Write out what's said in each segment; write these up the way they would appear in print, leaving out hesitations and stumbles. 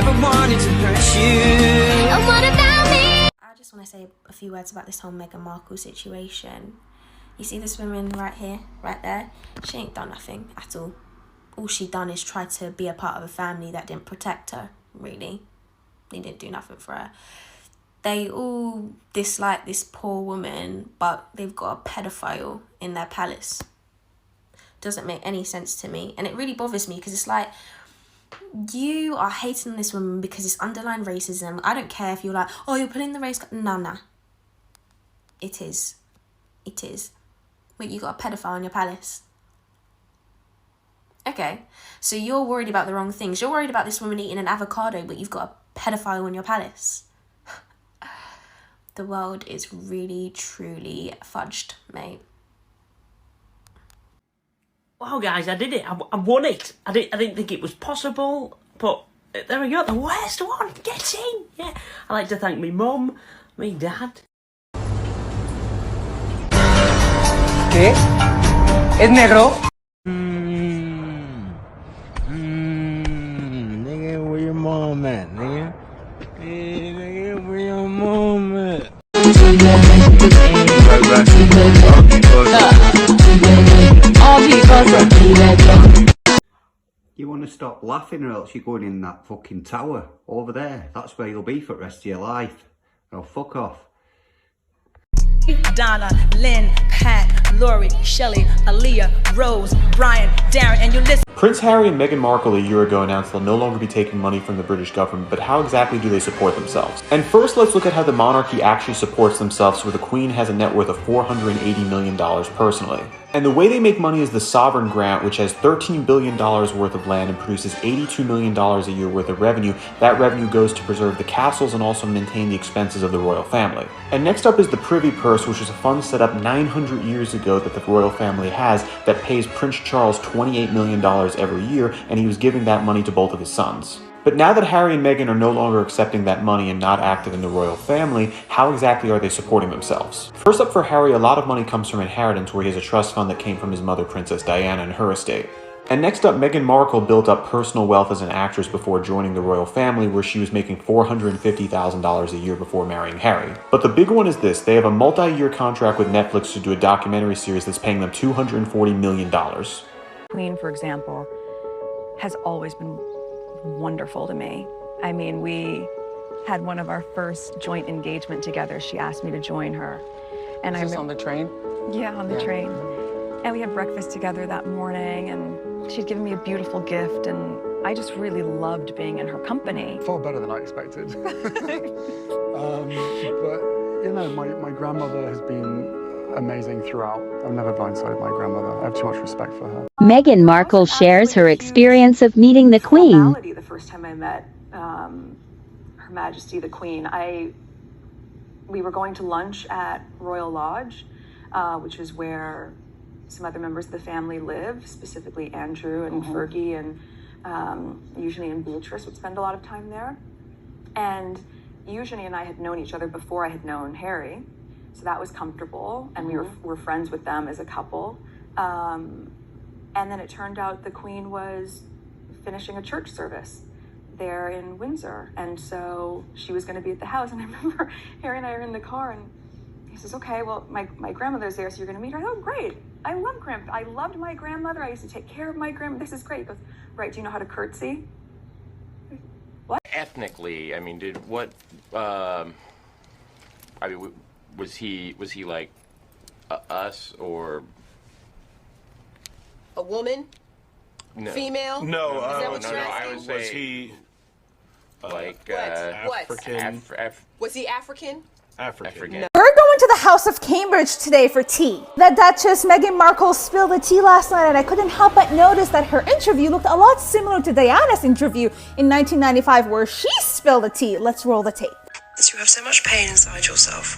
never wanted to hurt you. And what about me? I just want to say a few words about this whole Meghan Markle situation. You see this woman right here, right there? She ain't done nothing at all. All she done is try to be a part of a family that didn't protect her, really. They didn't do nothing for her. They all dislike this poor woman, but they've got a pedophile in their palace. Doesn't make any sense to me. And it really bothers me because it's like, you are hating on this woman because it's underlying racism. I don't care if you're like, oh, you're putting the race... Nah. It is. It is. Wait, you got a pedophile in your palace? Okay, so you're worried about the wrong things. You're worried about this woman eating an avocado, but you've got a pedophile in your palace. The world is really, truly fudged, mate. Wow, guys, I did it. I won it. I didn't think it was possible, but there we go. The worst one gets in. Yeah, I'd like to thank me mum, me dad. ¿Qué? ¿Es negro? Nigga, where your mom at, nigga? Hey, nigga, where your mom at? You want to stop laughing or else you're going in that fucking tower over there. That's where you'll be for the rest of your life. Oh, fuck off. Donna, Lynn, Pat, Lori, Shelley, Aaliyah, Rose, Brian, Darren, and you listen. Prince Harry and Meghan Markle a year ago announced they'll no longer be taking money from the British government, but how exactly do they support themselves? And first, let's look at how the monarchy actually supports themselves, where the Queen has a net worth of $480 million personally. And the way they make money is the Sovereign Grant, which has $13 billion worth of land and produces $82 million a year worth of revenue. That revenue goes to preserve the castles and also maintain the expenses of the royal family. And next up is the Privy Purse, which is a fund set up 900 years ago that the royal family has that pays Prince Charles $28 million every year, and he was giving that money to both of his sons. But now that Harry and Meghan are no longer accepting that money and not active in the royal family, how exactly are they supporting themselves? First up for Harry, a lot of money comes from inheritance, where he has a trust fund that came from his mother, Princess Diana, and her estate. And next up, Meghan Markle built up personal wealth as an actress before joining the royal family, where she was making $450,000 a year before marrying Harry. But the big one is this: they have a multi-year contract with Netflix to do a documentary series that's paying them $240 million. Queen, for example, has always been wonderful to me. I mean, we had one of our first joint engagement together. She asked me to join her. And Is this on the train? Yeah, on the train. And we had breakfast together that morning, and she'd given me a beautiful gift, and I just really loved being in her company. Far better than I expected. But, you know, my grandmother has been amazing throughout. I've never blindsided my grandmother. I have too much respect for her. Meghan Markle shares her experience of meeting the Queen. The first time I met Her Majesty the Queen, we were going to lunch at Royal Lodge, which is where some other members of the family live, specifically Andrew and Fergie, and Eugenie and Beatrice would spend a lot of time there. And Eugenie and I had known each other before I had known Harry, so that was comfortable, and we were friends with them as a couple. And then it turned out the Queen was finishing a church service there in Windsor, and so she was going to be at the house. And I remember Harry and I are in the car, and he says, okay, well, my grandmother's there, so you're going to meet her. Oh, great. I loved my grandmother. I used to take care of my grandmother. This is great. He goes, right, do you know how to curtsy? What? Ethnically, I mean, was he like us or a woman? No. Female? No, is that what you're I asking? would say, was he like African? Was he African? African. No. We're going to the House of Cambridge today for tea. The Duchess Meghan Markle spilled the tea last night, and I couldn't help but notice that her interview looked a lot similar to Diana's interview in 1995, where she spilled the tea. Let's roll the tape. You have so much pain inside yourself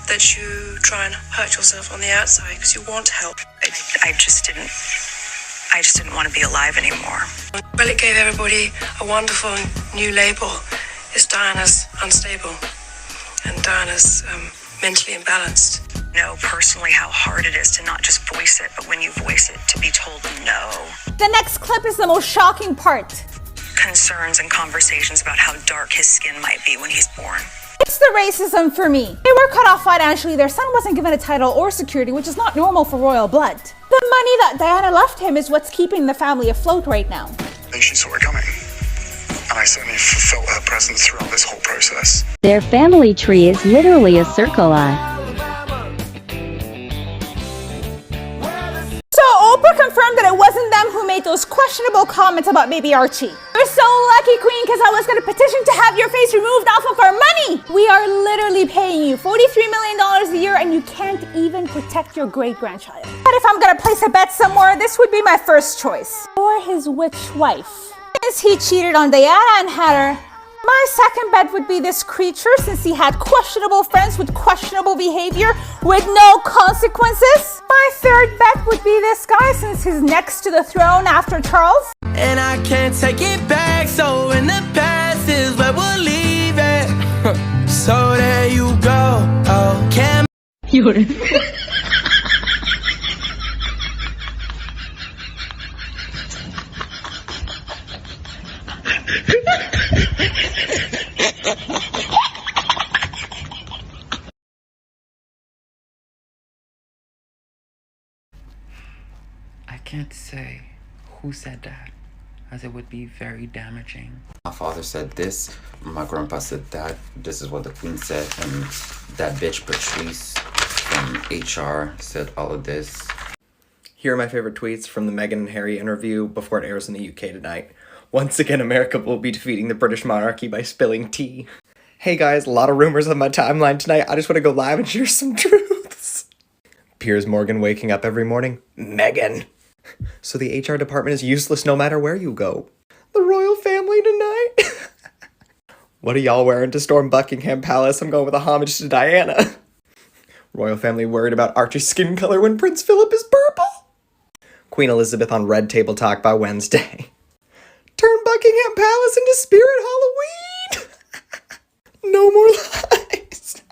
that you try and hurt yourself on the outside because you want help. I just didn't want to be alive anymore. Well, it gave everybody a wonderful new label. It's Diana's unstable and Diana's mentally imbalanced. I know personally how hard it is to not just voice it, but when you voice it, to be told no. The next clip is the most shocking part. concerns and conversations about how dark his skin might be when he's born. It's the racism for me. They were cut off financially. Their son wasn't given a title or security, which is not normal for royal blood. The money that Diana left him is what's keeping the family afloat right now. I think she saw it coming. And I certainly felt her presence throughout this whole process. Their family tree is literally a circle eye. So Oprah confirmed that it wasn't them who made those questionable comments about baby Archie. You're so lucky, Queen, because I was going to petition to have your face removed off of our money. We are literally paying you $43 million a year and you can't even protect your great-grandchild. But if I'm going to place a bet somewhere, this would be my first choice. Or his witch wife. Since he cheated on Diana and had her, my second bet would be this creature, since he had questionable friends with questionable behavior with no consequences. My third bet would be this guy, since he's next to the throne after Charles. And I can't take it back, so in the past is where we'll leave it. So there you go. Oh, can I can't say who said that, as it would be very damaging. My father said this, my grandpa said that, this is what the Queen said, and that bitch Patrice from HR said all of this. Here are my favorite tweets from the Meghan and Harry interview before it airs in the UK tonight. Once again, America will be defeating the British monarchy by spilling tea. Hey guys, a lot of rumors on my timeline tonight. I just want to go live and share some truths. Piers Morgan waking up every morning. Meghan. So the HR department is useless no matter where you go. The royal family tonight. What are y'all wearing to storm Buckingham Palace? I'm going with a homage to Diana. Royal family worried about Archie's skin color when Prince Philip is purple. Queen Elizabeth on Red Table Talk by Wednesday. Turn Buckingham Palace into Spirit Halloween. No more lies.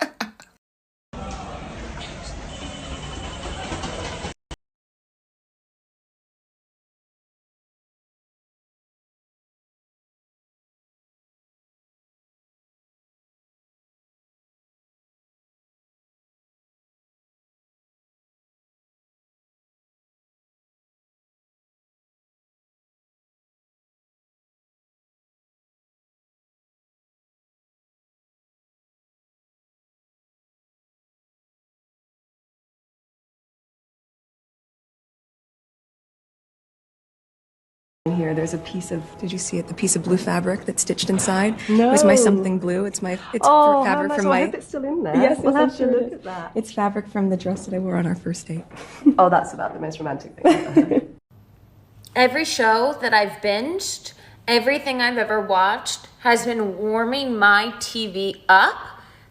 Here, there's a piece of, did you see it? The piece of blue fabric that's stitched inside. No. It was my something blue. It's fabric from my. I hope it's still in there. Yes, we'll I'm have sure to it look is. at that. It's fabric from the dress that I wore on our first date. Oh, that's about the most romantic thing. Every show that I've binged, everything I've ever watched has been warming my TV up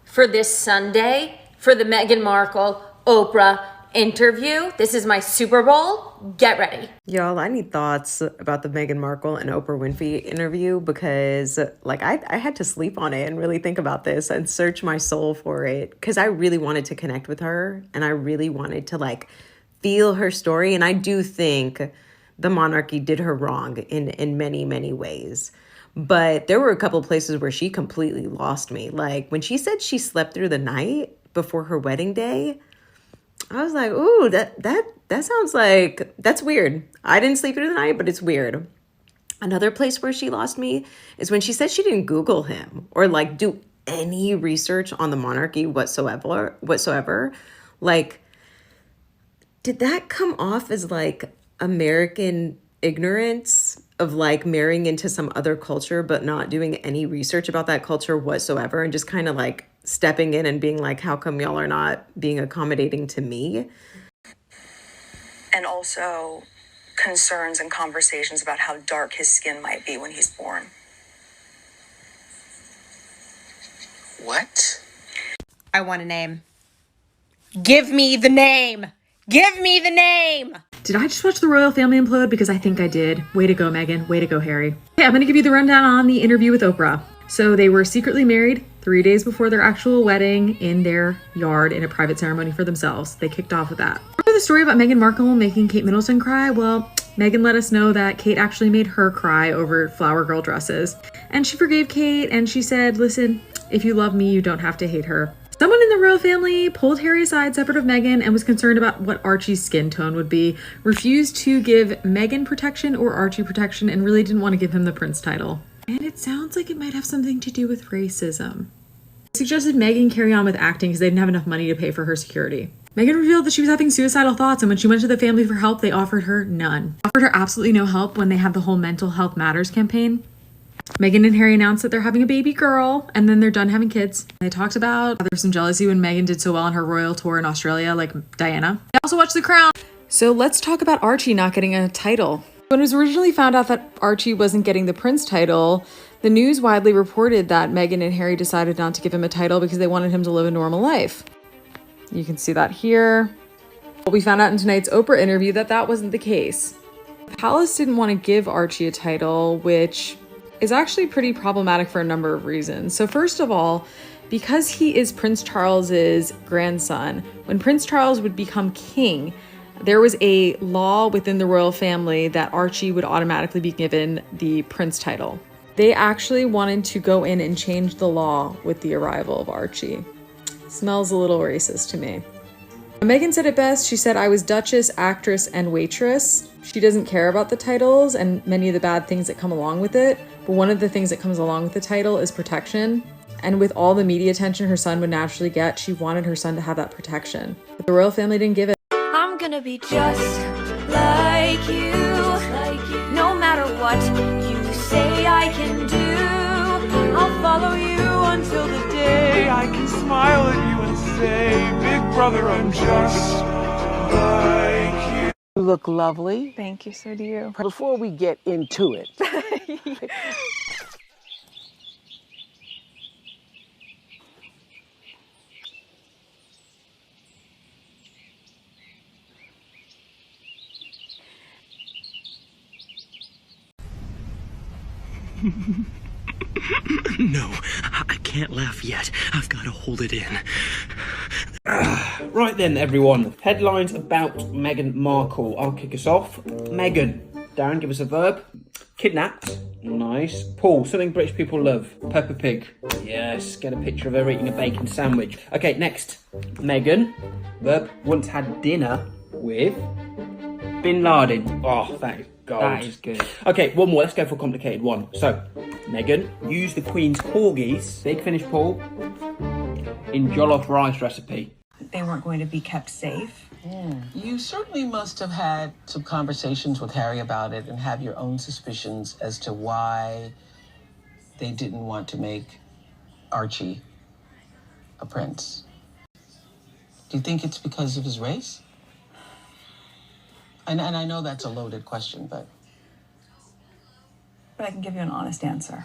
for this Sunday for the Meghan Markle Oprah interview. This is my Super Bowl. Get ready. Y'all, I need thoughts about the Meghan Markle and Oprah Winfrey interview because like I had to sleep on it and really think about this and search my soul for it because I really wanted to connect with her and I really wanted to like feel her story. And I do think the monarchy did her wrong in many, many ways. But there were a couple places where she completely lost me. Like when she said she slept through the night before her wedding day, I was like, ooh, that sounds like, that's weird. I didn't sleep through the night, but it's weird. Another place where she lost me is when she said she didn't Google him or like do any research on the monarchy whatsoever. Like, did that come off as like American ignorance of like marrying into some other culture, but not doing any research about that culture whatsoever and just kind of like stepping in and being like, how come y'all are not being accommodating to me? And also concerns and conversations about how dark his skin might be when he's born. What? I want a name. Give me the name. Give me the name. Did I just watch the royal family implode? Because I think I did. Way to go, Meghan. Way to go, Harry. Okay, I'm going to give you the rundown on the interview with Oprah. So they were secretly married 3 days before their actual wedding in their yard in a private ceremony for themselves. They kicked off with that. Remember the story about Meghan Markle making Kate Middleton cry? Well, Meghan let us know that Kate actually made her cry over flower girl dresses. And she forgave Kate and she said, listen, if you love me, you don't have to hate her. Someone in the royal family pulled Harry aside separate of Meghan and was concerned about what Archie's skin tone would be, refused to give Meghan protection or Archie protection, and really didn't want to give him the prince title. And it sounds like it might have something to do with racism. They suggested Meghan carry on with acting because they didn't have enough money to pay for her security. Meghan revealed that she was having suicidal thoughts, and when she went to the family for help, they offered her none. Offered her absolutely no help when they had the whole Mental Health Matters campaign. Meghan and Harry announced that they're having a baby girl, and then they're done having kids. They talked about how there's some jealousy when Meghan did so well on her royal tour in Australia, like Diana. They also watched The Crown. So let's talk about Archie not getting a title. When it was originally found out that Archie wasn't getting the prince title, the news widely reported that Meghan and Harry decided not to give him a title because they wanted him to live a normal life. You can see that here. But we found out in tonight's Oprah interview that that wasn't the case. The palace didn't want to give Archie a title, which is actually pretty problematic for a number of reasons. So first of all, because he is Prince Charles's grandson, when Prince Charles would become king, there was a law within the royal family that Archie would automatically be given the prince title. They actually wanted to go in and change the law with the arrival of Archie. Smells a little racist to me. Meghan said it best. She said, I was Duchess, actress, and waitress. She doesn't care about the titles and many of the bad things that come along with it. But one of the things that comes along with the title is protection. And with all the media attention her son would naturally get, she wanted her son to have that protection. But the royal family didn't give it. I'm gonna be just like you. No matter what you say I can do, I'll follow you until the day I can smile at you and say, Big brother, I'm just like you. You look lovely. Thank you, so do you. Before we get into it, No, I can't laugh yet. I've got to hold it in. Right then, everyone. Headlines about Meghan Markle. I'll kick us off. Meghan. Darren, give us a verb. Kidnapped. Nice. Paul, something British people love. Peppa Pig. Yes, get a picture of her eating a bacon sandwich. Okay, next. Meghan. Verb. Once had dinner with Bin Laden. Oh, that is gold. That is good. Okay, one more. Let's go for a complicated one. So, Meghan used the Queen's corgis, big finish Paul, in jollof rice recipe. They weren't going to be kept safe. you certainly must have had some conversations with Harry about it and have your own suspicions as to why they didn't want to make Archie a prince. Do you think it's because of his race? And I know that's a loaded question, but I can give you an honest answer.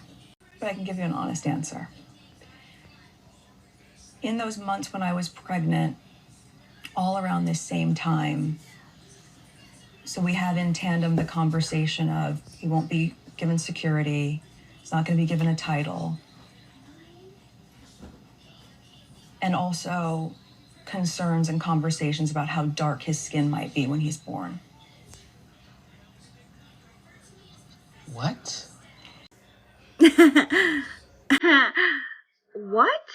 In those months when I was pregnant, all around this same time, so we had in tandem the conversation of he won't be given security, he's not going to be given a title, and also concerns and conversations about how dark his skin might be when he's born. what? What?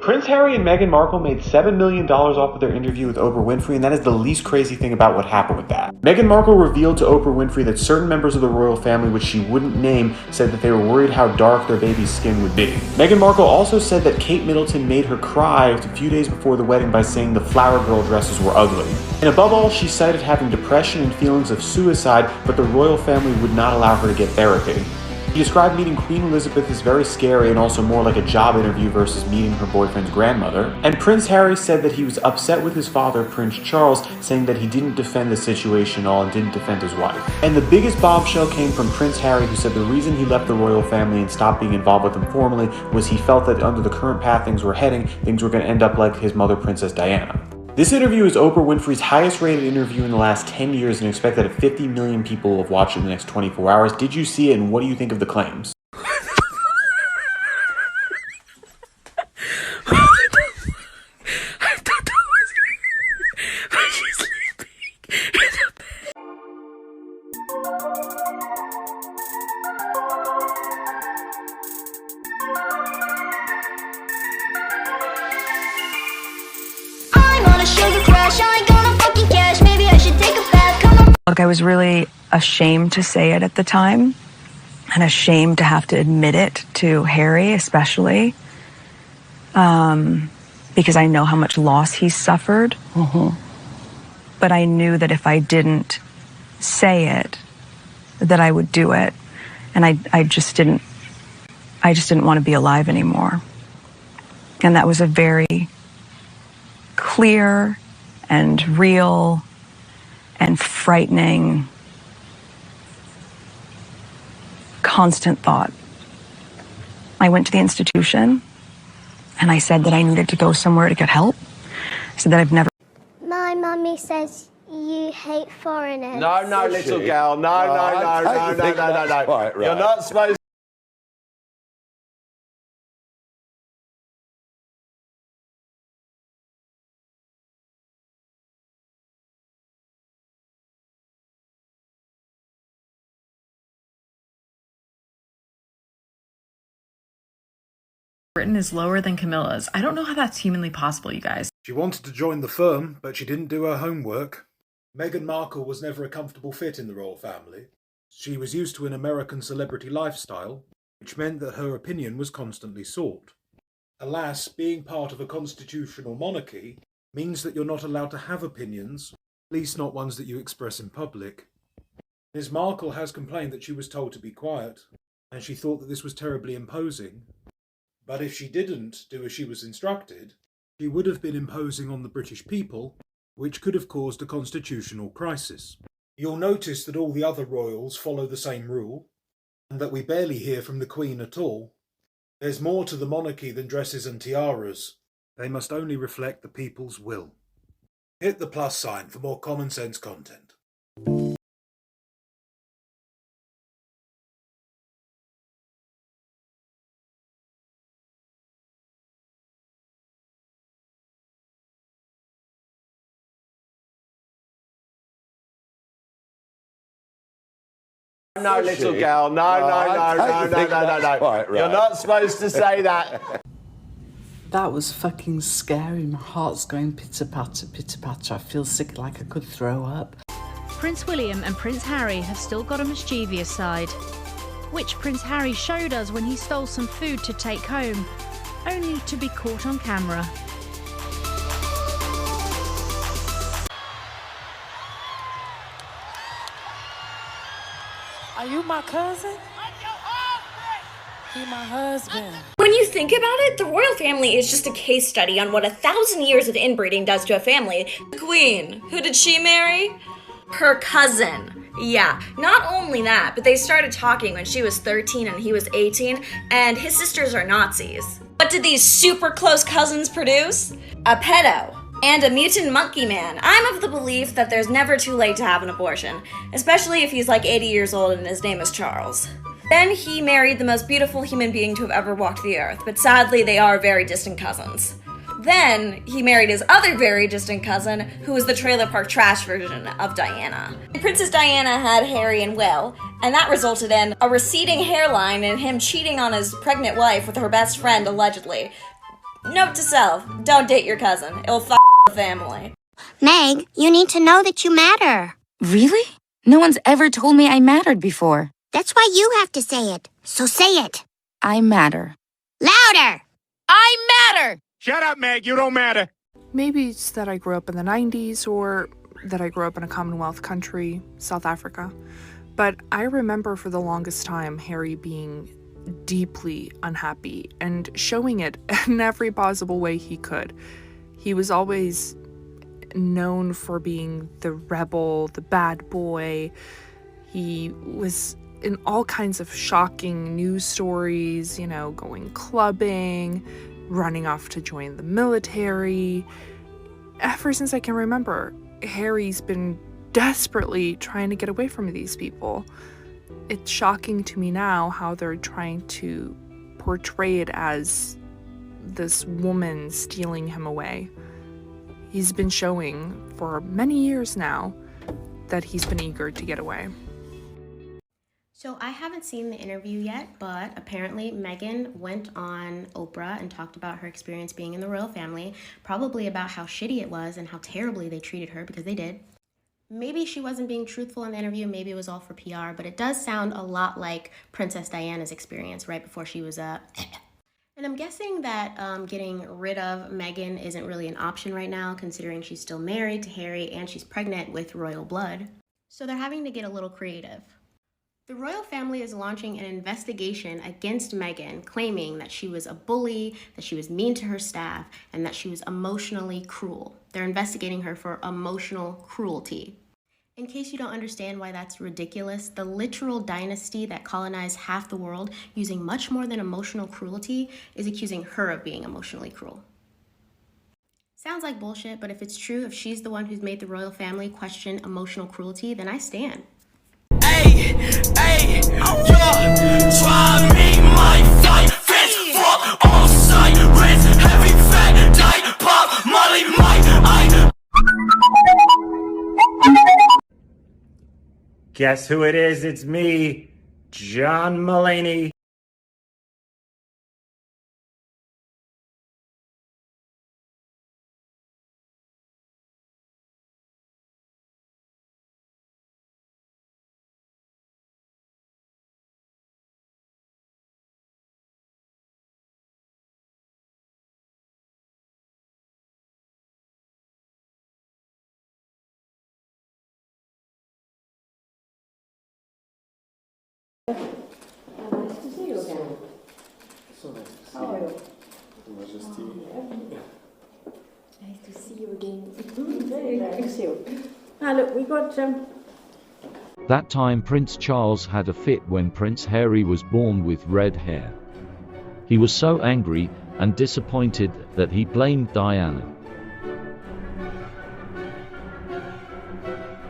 Prince Harry and Meghan Markle made $7 million off of their interview with Oprah Winfrey, and that is the least crazy thing about what happened with that. Meghan Markle revealed to Oprah Winfrey that certain members of the royal family, which she wouldn't name, said that they were worried how dark their baby's skin would be. Meghan Markle also said that Kate Middleton made her cry a few days before the wedding by saying the flower girl dresses were ugly. And above all, she cited having depression and feelings of suicide, but the royal family would not allow her to get therapy. He described meeting Queen Elizabeth as very scary and also more like a job interview versus meeting her boyfriend's grandmother. And Prince Harry said that he was upset with his father, Prince Charles, saying that he didn't defend the situation at all and didn't defend his wife. And the biggest bombshell came from Prince Harry, who said the reason he left the royal family and stopped being involved with them formally was he felt that under the current path things were heading, things were going to end up like his mother, Princess Diana. This interview is Oprah Winfrey's highest rated interview in the last 10 years and expect that 50 million people will have watched it in the next 24 hours. Did you see it and what do you think of the claims? Look, I was really ashamed to say it at the time and ashamed to have to admit it to Harry, especially because I know how much loss he's suffered. But I knew that if I didn't say it, that I would do it. And I just didn't want to be alive anymore. And that was a very clear and real and frightening, constant thought. I went to the institution and I said that I needed to go somewhere to get help. I said that I've never... My mummy says you hate foreigners. No, little girl. No. You're not supposed. Britain is lower than Camilla's. I don't know how that's humanly possible, you guys. She wanted to join the firm, but she didn't do her homework. Meghan Markle was never a comfortable fit in the royal family. She was used to an American celebrity lifestyle, which meant that her opinion was constantly sought. Alas, being part of a constitutional monarchy means that you're not allowed to have opinions, at least not ones that you express in public. Ms. Markle has complained that she was told to be quiet, and she thought that this was terribly imposing. But if she didn't do as she was instructed, she would have been imposing on the British people, which could have caused a constitutional crisis. You'll notice that all the other royals follow the same rule, and that we barely hear from the Queen at all. There's more to the monarchy than dresses and tiaras. They must only reflect the people's will. Hit the plus sign for more common sense content. No, little girl. No. You're not supposed to say that. That was fucking scary. My heart's going pitter-patter, pitter-patter. I feel sick, like I could throw up. Prince William and Prince Harry have still got a mischievous side, which Prince Harry showed us when he stole some food to take home, only to be caught on camera. Are you my cousin? He my husband. When you think about it, the royal family is just a case study on what 1,000 years of inbreeding does to a family. The Queen, who did she marry? Her cousin. Yeah, not only that, but they started talking when she was 13 and he was 18, and his sisters are Nazis. What did these super close cousins produce? A pedo. And a mutant monkey man. I'm of the belief that there's never too late to have an abortion, especially if he's like 80 years old and his name is Charles. Then he married the most beautiful human being to have ever walked the earth, but sadly they are very distant cousins. Then he married his other very distant cousin, who was the trailer park trash version of Diana. Princess Diana had Harry and Will, and that resulted in a receding hairline and him cheating on his pregnant wife with her best friend, allegedly. Note to self, don't date your cousin. It'll f*** the family. Meg, you need to know that you matter. Really? No one's ever told me I mattered before. That's why you have to say it. So say it. I matter. Louder! I matter! Shut up, Meg. You don't matter. Maybe it's that I grew up in the 90s or that I grew up in a Commonwealth country, South Africa. But I remember for the longest time Harry being deeply unhappy and showing it in every possible way he could. He was always known for being the rebel, the bad boy. He was in all kinds of shocking news stories, you know, going clubbing, running off to join the military. Ever since I can remember, Harry's been desperately trying to get away from these people. It's shocking to me now how they're trying to portray it as this woman stealing him away. He's been showing for many years now that he's been eager to get away. So I haven't seen the interview yet, but apparently Meghan went on Oprah and talked about her experience being in the royal family, probably about how shitty it was and how terribly they treated her, because they did. Maybe she wasn't being truthful in the interview, maybe it was all for PR, but it does sound a lot like Princess Diana's experience right before she was And I'm guessing that getting rid of Meghan isn't really an option right now, considering she's still married to Harry and she's pregnant with royal blood. So they're having to get a little creative. The royal family is launching an investigation against Meghan, claiming that she was a bully, that she was mean to her staff, and that she was emotionally cruel. They're investigating her for emotional cruelty. In case you don't understand why that's ridiculous, the literal dynasty that colonized half the world using much more than emotional cruelty is accusing her of being emotionally cruel. Sounds like bullshit, but if it's true, if she's the one who's made the royal family question emotional cruelty, then I stand. Hey, you're trying me, my fight, fist for all sirens, heavy fat, die, pop, molly, Guess who it is? It's me, John Mulaney. Nice to see you again. So nice to see How are you? Majesty. Nice to see you again. Very nice to see you. Now look, we got That time Prince Charles had a fit when Prince Harry was born with red hair. He was so angry and disappointed that he blamed Diana.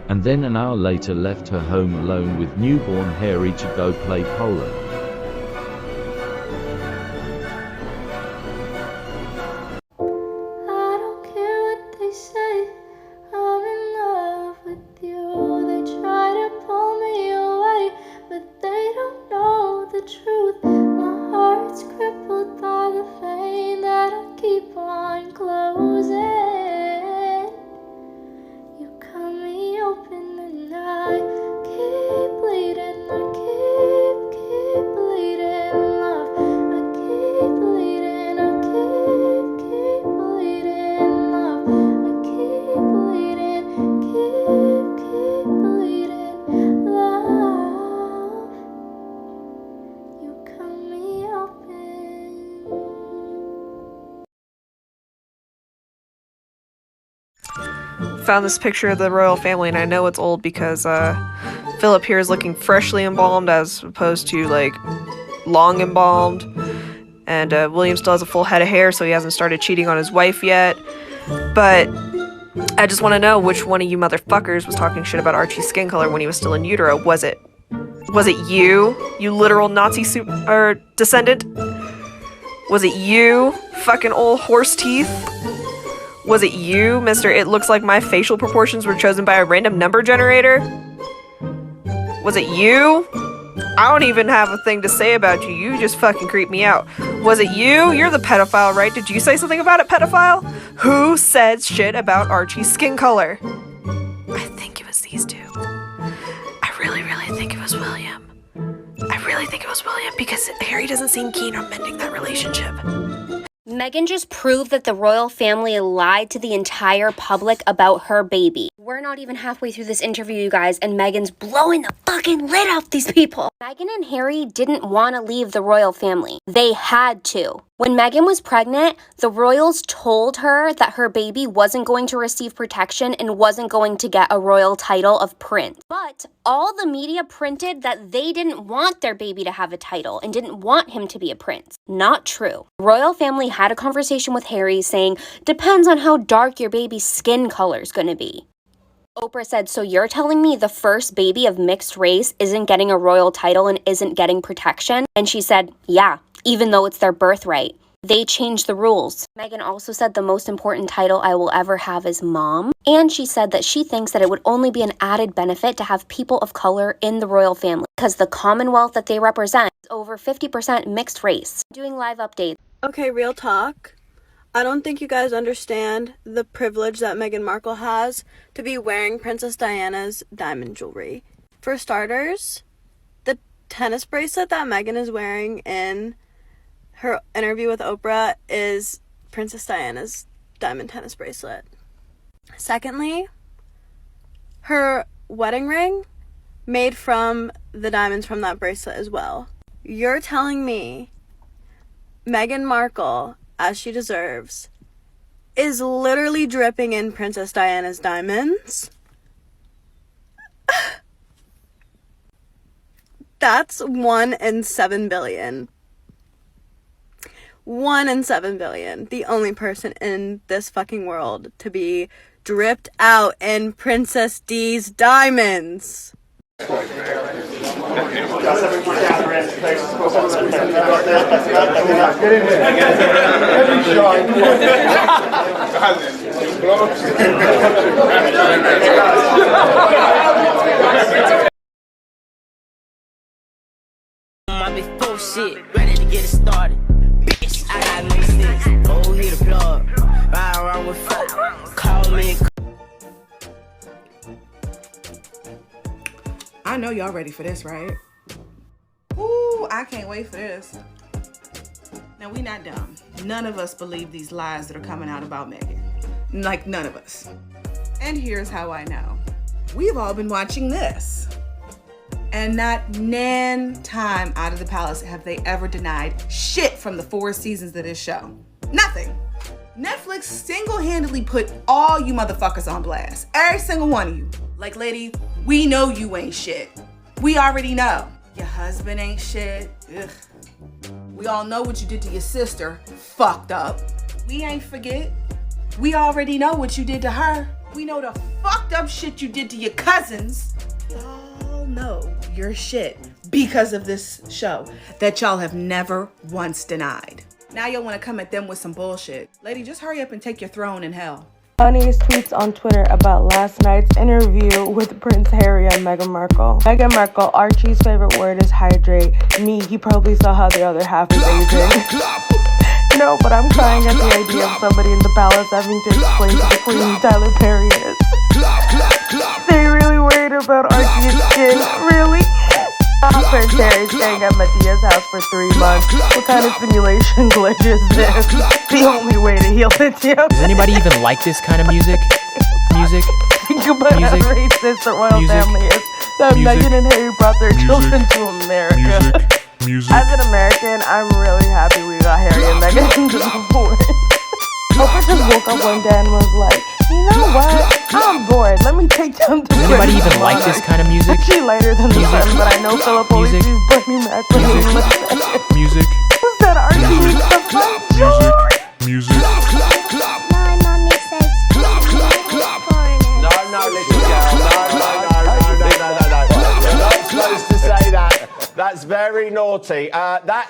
And then an hour later left her home alone with newborn Harry to go play polo. I don't care what they say, I'm in love with you. They try to pull me away, but they don't know the truth. My heart's crippled by the pain that I keep on closing. You cut me open and I keep bleeding, I keep bleeding, love. I keep bleeding, I keep bleeding, love. I keep bleeding, keep bleeding, love. You cut me open. Found this picture of the royal family, and I know it's old because Philip here is looking freshly embalmed as opposed to like long embalmed, and William still has a full head of hair, so he hasn't started cheating on his wife yet. But I just want to know which one of you motherfuckers was talking shit about Archie's skin color when he was still in utero. Was it you literal Nazi descendant? Was it you, fucking old horse teeth? Was it you, Mr. It looks like my facial proportions were chosen by a random number generator? Was it you? I don't even have a thing to say about you. You just fucking creep me out. Was it you? You're the pedophile, right? Did you say something about it, pedophile? Who said shit about Archie's skin color? I think it was these two. I really think it was William. I really think it was William because Harry doesn't seem keen on mending that relationship. Meghan just proved that the royal family lied to the entire public about her baby. We're not even halfway through this interview, you guys, and Meghan's blowing the fucking lid off these people. Meghan and Harry didn't want to leave the royal family. They had to. When Meghan was pregnant, the royals told her that her baby wasn't going to receive protection and wasn't going to get a royal title of prince. But all the media printed that they didn't want their baby to have a title and didn't want him to be a prince. Not true. The royal family had a conversation with Harry saying, depends on how dark your baby's skin color is going to be. Oprah said, so you're telling me the first baby of mixed race isn't getting a royal title and isn't getting protection? And she said, yeah, even though it's their birthright. They changed the rules. Meghan also said the most important title I will ever have is mom. And she said that she thinks that it would only be an added benefit to have people of color in the royal family because the Commonwealth that they represent is over 50% mixed race. Doing live updates. Okay, real talk. I don't think you guys understand the privilege that Meghan Markle has to be wearing Princess Diana's diamond jewelry. For starters, the tennis bracelet that Meghan is wearing in her interview with Oprah is Princess Diana's diamond tennis bracelet. Secondly, her wedding ring made from the diamonds from that bracelet as well. You're telling me Meghan Markle, as she deserves, is literally dripping in Princess Diana's diamonds? That's 1 in 7 billion. 1 in 7 billion. The only person in this fucking world to be dripped out in Princess D's diamonds. My big full shit, ready to get it started. Bitch, I got no sense. Go hit the plug. Ride around with fuck. Call me. I know y'all ready for this, right? Ooh, I can't wait for this. Now, we not dumb. None of us believe these lies that are coming out about Meghan. Like, none of us. And here's how I know. We've all been watching this. And not nan time out of the palace have they ever denied shit from the 4 seasons of this show. Nothing. Netflix single-handedly put all you motherfuckers on blast. Every single one of you. Like, lady, we know you ain't shit. We already know. Your husband ain't shit. Ugh. We all know what you did to your sister. Fucked up. We ain't forget. We already know what you did to her. We know the fucked up shit you did to your cousins. Y'all know you're shit because of this show that y'all have never once denied. Now y'all want to come at them with some bullshit. Lady, just hurry up and take your throne in hell. Funniest tweets on Twitter about last night's interview with Prince Harry and Meghan Markle. Meghan Markle, Archie's favorite word is hydrate. Me, he probably saw how the other half is aging. No, but I'm crying at the idea of somebody in the palace having to explain to the Queen who Tyler Perry is. They really worried about Archie's skin, really? Prince Harry staying at Medea's house for 3 months. What kind of simulation glitch is this? The only way to heal it, yeah. Does anybody even like this kind of music? Think about how racist the royal family is. That Meghan and Harry brought their children to America. As an American, I'm really happy we got Harry and Meghan into the forest. Oprah just woke up one day and was like, you know what? I'm bored. Let me take them to Does anybody even like this kind of music? She lighter than the sun, but I know Philip always sees Bernie Mac when he looks at it. Music. Who said Archie needs to fight George? Music. My mommy says No, little girl. No. You're not supposed to say that. That's very naughty. That